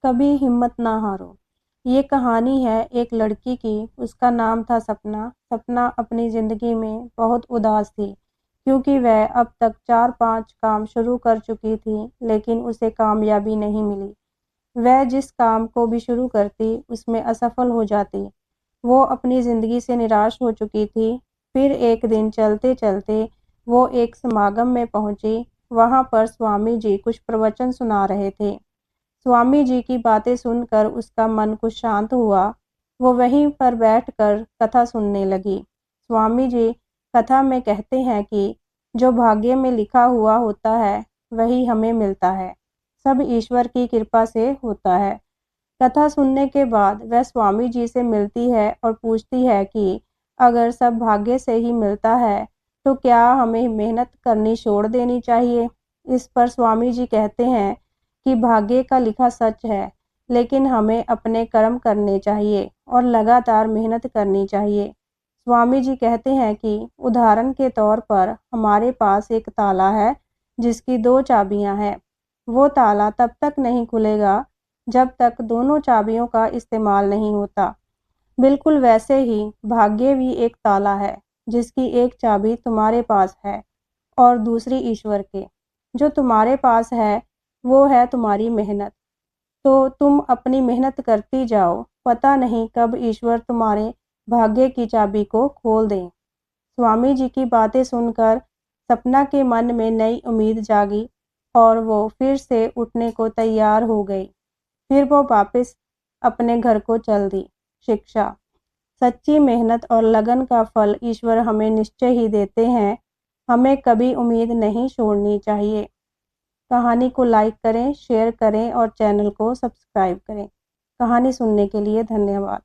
कभी हिम्मत ना हारो। ये कहानी है एक लड़की की। उसका नाम था सपना। सपना अपनी ज़िंदगी में बहुत उदास थी क्योंकि वह अब तक 4-5 काम शुरू कर चुकी थी, लेकिन उसे कामयाबी नहीं मिली। वह जिस काम को भी शुरू करती उसमें असफल हो जाती। वो अपनी ज़िंदगी से निराश हो चुकी थी। फिर एक दिन चलते-चलते वो एक समागम में पहुंची। वहां पर स्वामी जी कुछ प्रवचन सुना रहे थे। स्वामी जी की बातें सुनकर उसका मन कुछ शांत हुआ। वो वहीं पर बैठकर कथा सुनने लगी। स्वामी जी कथा में कहते हैं कि जो भाग्य में लिखा हुआ होता है वही हमें मिलता है। सब ईश्वर की कृपा से होता है। कथा सुनने के बाद वह स्वामी जी से मिलती है और पूछती है कि अगर सब भाग्य से ही मिलता है तो क्या हमें मेहनत करनी छोड़ देनी चाहिए। इस पर स्वामी जी कहते हैं कि भाग्य का लिखा सच है, लेकिन हमें अपने कर्म करने चाहिए और लगातार मेहनत करनी चाहिए। स्वामी जी कहते हैं कि उदाहरण के तौर पर हमारे पास एक ताला है जिसकी 2 चाबियां हैं। वो ताला तब तक नहीं खुलेगा जब तक दोनों चाबियों का इस्तेमाल नहीं होता। बिल्कुल वैसे ही भाग्य भी एक ताला है जिसकी एक चाबी तुम्हारे पास है और दूसरी ईश्वर के। जो तुम्हारे पास है वो है तुम्हारी मेहनत। तो तुम अपनी मेहनत करती जाओ, पता नहीं कब ईश्वर तुम्हारे भाग्य की चाबी को खोल दें। स्वामी जी की बातें सुनकर सपना के मन में नई उम्मीद जागी और वो फिर से उठने को तैयार हो गई। फिर वो वापस अपने घर को चल दी। शिक्षा: सच्ची मेहनत और लगन का फल ईश्वर हमें निश्चय ही देते हैं। हमें कभी उम्मीद नहीं छोड़नी चाहिए। कहानी को लाइक करें, शेयर करें और चैनल को सब्सक्राइब करें। कहानी सुनने के लिए धन्यवाद।